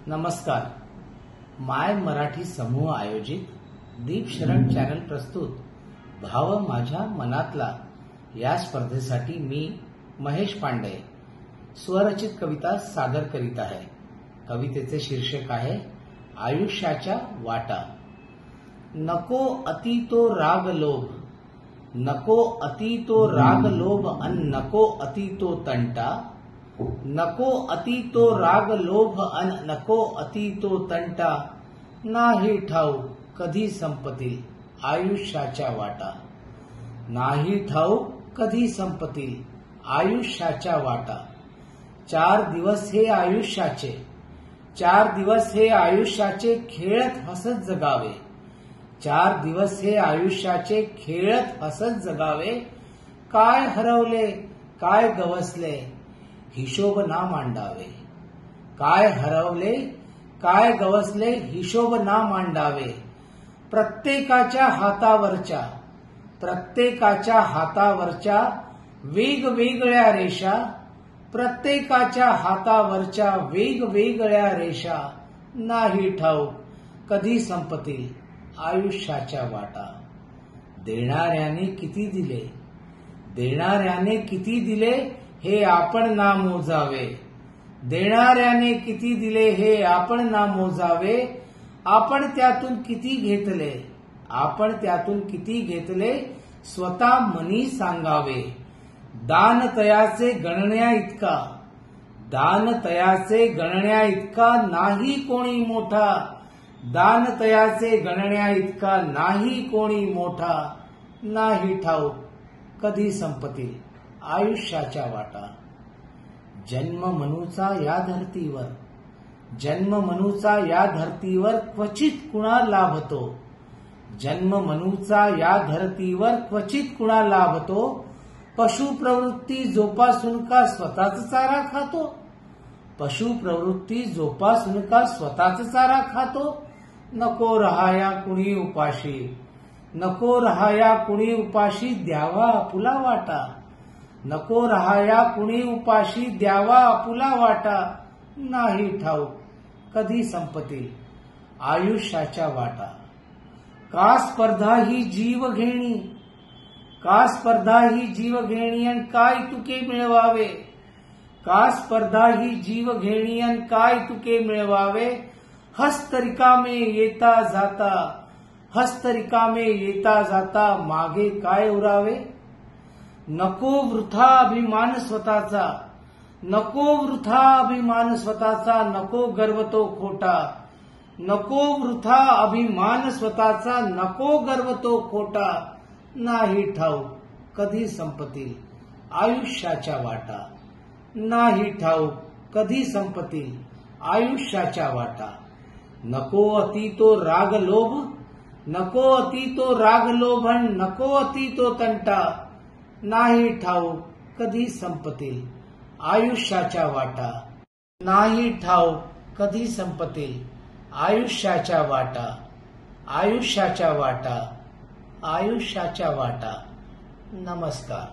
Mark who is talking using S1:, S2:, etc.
S1: नमस्कार. माय मराठी समूह आयोजित दीप शरण चॅनल प्रस्तुत भाव माझ्या मनातला या स्पर्धेसाठी मी महेश पांडे स्वरचित कविता सादर करीत आहे. कवितेचे शीर्षक आहे आयुष्याच्या वाटा. नको अति तो राग लोभ, नको अति तो राग लोभ अन नको अति तो तंटा. नको अति तो राग लोभ अन नको अति तो तंटा. नाही ठाऊक कधी संपतील आयुष्याच्या वाटा. नाही ठाऊक कधी संपतील आयुष्याच्या वाटा. 4 दिवस हे आयुष्याचे, 4 दिवस हे आयुष्याचे खेळत हसत जगावे. 4 दिवस हे आयुष्याचे खेळत हसत जगावे. काय हरवले काय गवसले हिशोब ना मांडावे. काय हरवले काय गवसले हिशोब ना मांडावे. प्रत्येकाच्या हातावरच्या, प्रत्येकाच्या हातावरच्या वेगवेगळ्या रेषा, प्रत्येकाच्या हातावरच्या वेगवेगळ्या रेषा. नाही ठाऊक कधी संपतील आयुष्याच्या वाटा. देणाऱ्याने किती दिले, देणाऱ्याने किती दिले हे आपण ना मोजावे. देणाऱ्याने किती दिले हे आपण ना मोजावे. आपण त्यातून किती घेतले, आपण त्यातून किती घेतले स्वतः मनी सांगावे. दान तयाचे गणण्या इतका, दान तयाचे गणण्या इतका नाही कोणी मोठा. दान तयाचे गणण्या इतका नाही कोणी मोठा. नाही ठाऊक कधी संपतील आयुष्याच्या वाटा. जन्म मनूचा या धर्तीवर, जन्म मनूचा या धर्तीवर क्वचित कुणा लाभतो. जन्म मनूचा या धर्तीवर क्वचित कुणा लाभतो. पशु प्रवृत्ती जोपासून का स्वतःच चारा खातो. पशु प्रवृत्ती जोपासून का स्वतःच चारा खातो. नको रहाया कुणी उपाशी, नको रहाया कुणी उपाशी द्यावा आपुला वाटा. नको रहाया कुणी उपाशी द्यावा आपुला वाटा. नाही ठाऊक कधी संपतील आयुष्याच्या वाटा. का स्पर्धा ही जीव घेणी, का स्पर्धा ही जीव घेणी अन काय तुके मिळवावे. का स्पर्धा ही जीव घेणी अन काय तुके मिळवावे. हस्त रिकामे येता जाता, हस्त रिकामे येता जाता मागे काय उरावे. नको वृथा अभिमान स्वतःचा, नको वृथा अभिमान स्वतःचा. नको गर्व तो खोटा, नको वृथा अभिमान स्वतःचा. नको गर्व तो खोटा. नाही ठाऊक कधी संपतील आयुष्याच्या वाटा. नाही ठाऊक कधी संपतील आयुष्याच्या वाटा. नको अति तो राग लोभ, नको अति तो राग लोभन नको अति तो तंटा. नाही ठाऊक कधी संपतील आयुष्याच्या वाटा. नाही ठाऊक कधी संपतील आयुष्याच्या वाटा. आयुष्याच्या वाटा, आयुष्याच्या वाटा. नमस्कार.